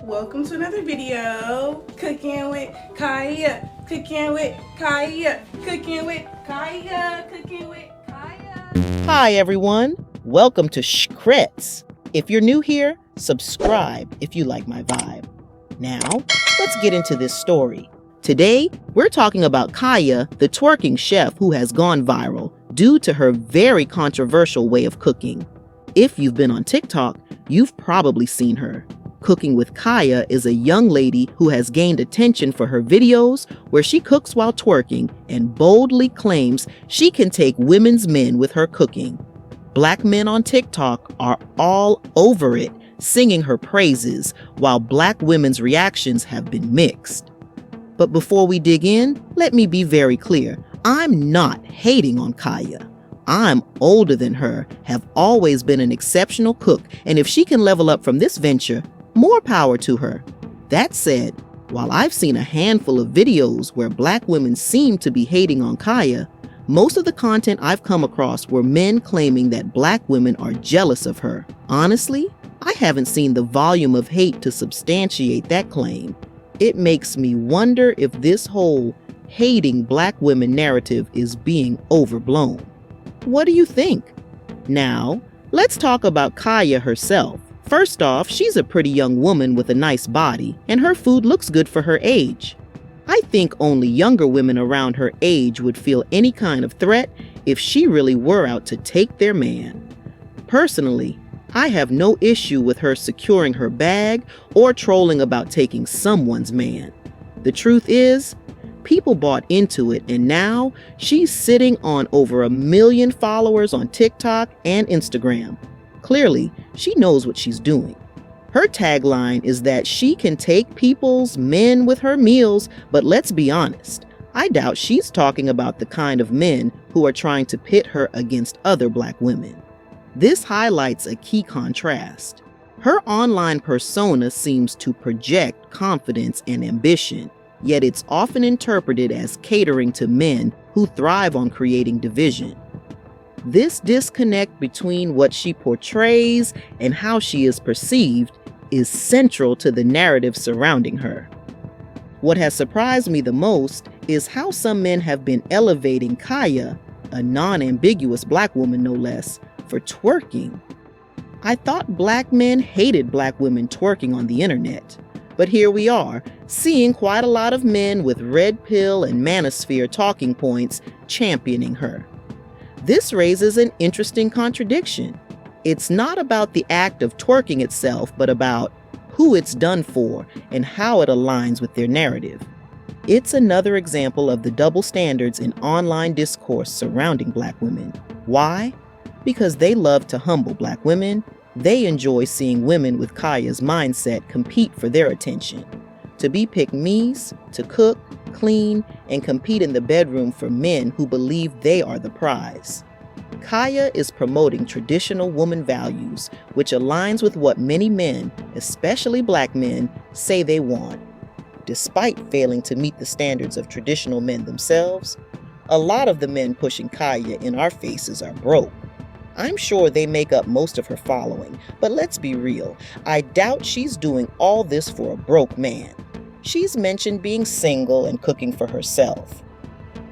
Welcome to another video. Cooking with Kaiya. Cooking with Kaiya. Cooking with Kaiya. Cooking with Kaiya. Hi everyone. Welcome to Shkrets. If you're new here, subscribe if you like my vibe. Now, let's get into this story. Today, we're talking about Kaiya, the twerking chef who has gone viral due to her very controversial way of cooking. If you've been on TikTok, you've probably seen her. Cooking with Kaiya is a young lady who has gained attention for her videos where she cooks while twerking and boldly claims she can take women's men with her cooking. Black men on TikTok are all over it, singing her praises, while black women's reactions have been mixed. But before we dig in, let me be very clear. I'm not hating on Kaiya. I'm older than her, have always been an exceptional cook, and if she can level up from this venture, more power to her. That said, while I've seen a handful of videos where black women seem to be hating on Kaiya, most of the content I've come across were men claiming that black women are jealous of her. Honestly, I haven't seen the volume of hate to substantiate that claim. It makes me wonder if this whole hating black women narrative is being overblown. What do you think? Now, let's talk about Kaiya herself. First off, she's a pretty young woman with a nice body, and her food looks good for her age. I think only younger women around her age would feel any kind of threat if she really were out to take their man. Personally, I have no issue with her securing her bag or trolling about taking someone's man. The truth is, people bought into it, and now she's sitting on over 1 million followers on TikTok and Instagram. Clearly, she knows what she's doing. Her tagline is that she can take people's men with her meals, but let's be honest, I doubt she's talking about the kind of men who are trying to pit her against other black women. This highlights a key contrast. Her online persona seems to project confidence and ambition, yet it's often interpreted as catering to men who thrive on creating division. This disconnect between what she portrays and how she is perceived is central to the narrative surrounding her. What has surprised me the most is how some men have been elevating Kaiya, a non-ambiguous black woman no less, for twerking. I thought black men hated black women twerking on the internet, but here we are, seeing quite a lot of men with red pill and manosphere talking points championing her. This raises an interesting contradiction. It's not about the act of twerking itself, but about who it's done for and how it aligns with their narrative. It's another example of the double standards in online discourse surrounding black women. Why? Because they love to humble black women. They enjoy seeing women with Kaiya's mindset compete for their attention. To be pick-me's, to cook, clean, and compete in the bedroom for men who believe they are the prize. Kaiya is promoting traditional woman values, which aligns with what many men, especially black men, say they want. Despite failing to meet the standards of traditional men themselves, a lot of the men pushing Kaiya in our faces are broke. I'm sure they make up most of her following, but let's be real, I doubt she's doing all this for a broke man. She's mentioned being single and cooking for herself.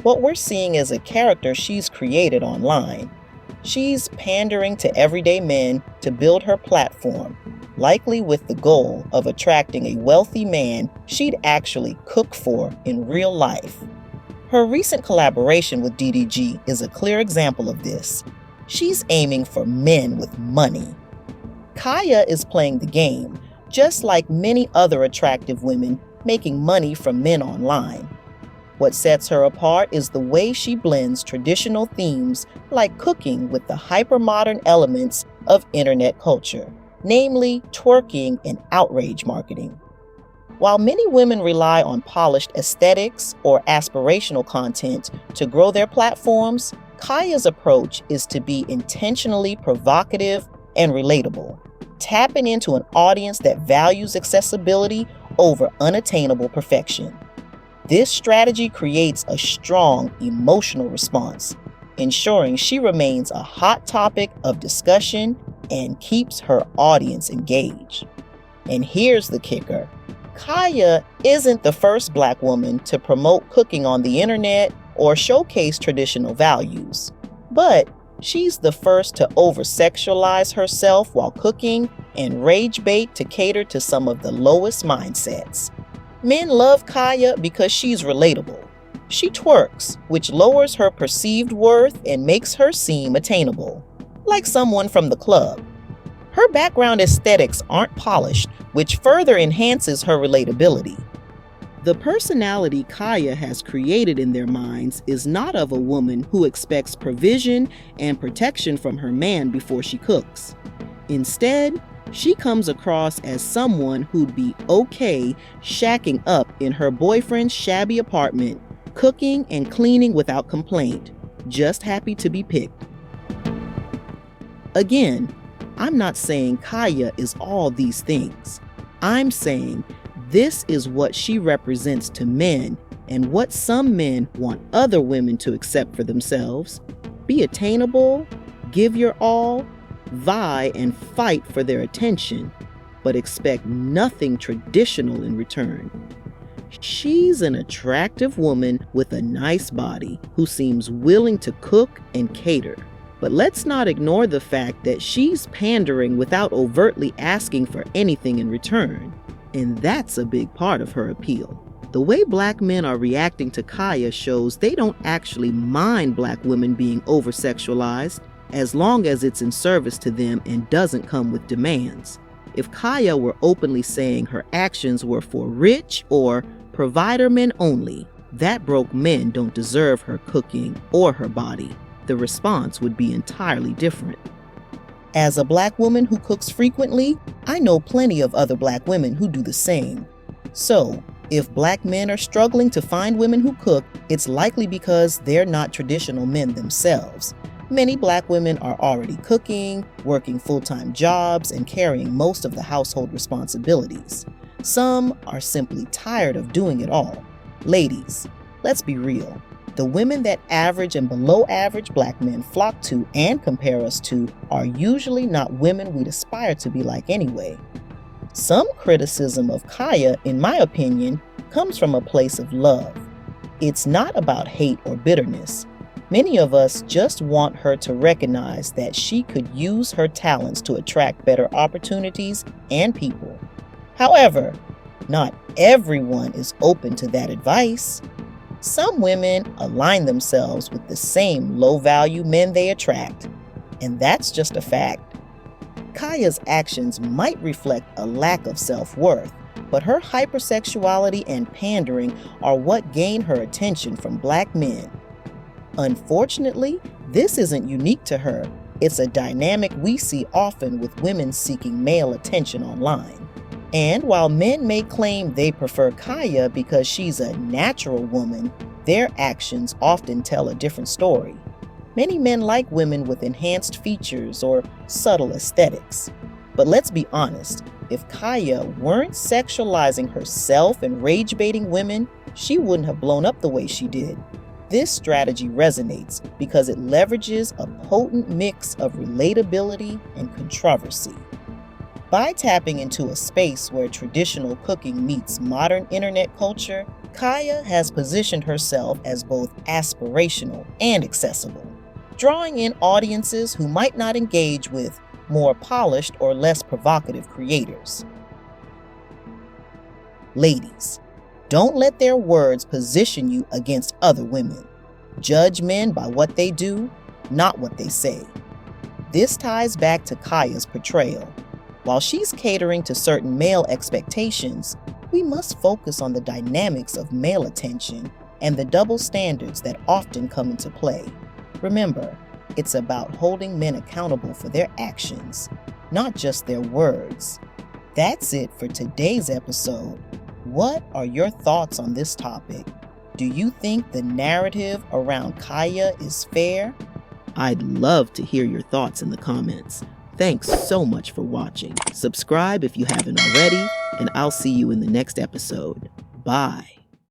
What we're seeing is a character she's created online. She's pandering to everyday men to build her platform, likely with the goal of attracting a wealthy man she'd actually cook for in real life. Her recent collaboration with DDG is a clear example of this. She's aiming for men with money. Kaiya is playing the game, just like many other attractive women making money from men online. What sets her apart is the way she blends traditional themes like cooking with the hypermodern elements of internet culture, namely twerking and outrage marketing. While many women rely on polished aesthetics or aspirational content to grow their platforms, Kaiya's approach is to be intentionally provocative and relatable, tapping into an audience that values accessibility over unattainable perfection. This strategy creates a strong emotional response, ensuring she remains a hot topic of discussion and keeps her audience engaged. And here's the kicker. Kaiya isn't the first Black woman to promote cooking on the internet or showcase traditional values. But she's the first to over-sexualize herself while cooking and rage bait to cater to some of the lowest mindsets. Men love Kaiya because she's relatable. She twerks, which lowers her perceived worth and makes her seem attainable, like someone from the club. Her background aesthetics aren't polished, which further enhances her relatability. The personality Kaiya has created in their minds is not of a woman who expects provision and protection from her man before she cooks. Instead, she comes across as someone who'd be okay shacking up in her boyfriend's shabby apartment, cooking and cleaning without complaint, just happy to be picked. Again, I'm not saying Kaiya is all these things. I'm saying this is what she represents to men and what some men want other women to accept for themselves. Be attainable, give your all, vie and fight for their attention, but expect nothing traditional in return. She's an attractive woman with a nice body who seems willing to cook and cater. But let's not ignore the fact that she's pandering without overtly asking for anything in return. And that's a big part of her appeal. The way Black men are reacting to Kaiya shows they don't actually mind Black women being over-sexualized, as long as it's in service to them and doesn't come with demands. If Kaiya were openly saying her actions were for rich or provider men only, that broke men don't deserve her cooking or her body. The response would be entirely different. As a Black woman who cooks frequently, I know plenty of other Black women who do the same. So, if Black men are struggling to find women who cook, it's likely because they're not traditional men themselves. Many Black women are already cooking, working full-time jobs, and carrying most of the household responsibilities. Some are simply tired of doing it all. Ladies, let's be real. The women that average and below average Black men flock to and compare us to are usually not women we'd aspire to be like anyway. Some criticism of Kaiya, in my opinion, comes from a place of love. It's not about hate or bitterness. Many of us just want her to recognize that she could use her talents to attract better opportunities and people. However, not everyone is open to that advice. Some women align themselves with the same low-value men they attract, and that's just a fact. Kaiya's actions might reflect a lack of self-worth, but her hypersexuality and pandering are what gain her attention from Black men. Unfortunately, this isn't unique to her. It's a dynamic we see often with women seeking male attention online. And while men may claim they prefer Kaiya because she's a natural woman, their actions often tell a different story. Many men like women with enhanced features or subtle aesthetics. But let's be honest, if Kaiya weren't sexualizing herself and rage-baiting women, she wouldn't have blown up the way she did. This strategy resonates because it leverages a potent mix of relatability and controversy. By tapping into a space where traditional cooking meets modern internet culture, Kaiya has positioned herself as both aspirational and accessible, drawing in audiences who might not engage with more polished or less provocative creators. Ladies, don't let their words position you against other women. Judge men by what they do, not what they say. This ties back to Kaiya's portrayal. While she's catering to certain male expectations, we must focus on the dynamics of male attention and the double standards that often come into play. Remember, it's about holding men accountable for their actions, not just their words. That's it for today's episode. What are your thoughts on this topic? Do you think the narrative around Kaiya is fair? I'd love to hear your thoughts in the comments. Thanks so much for watching. Subscribe if you haven't already, and I'll see you in the next episode. Bye.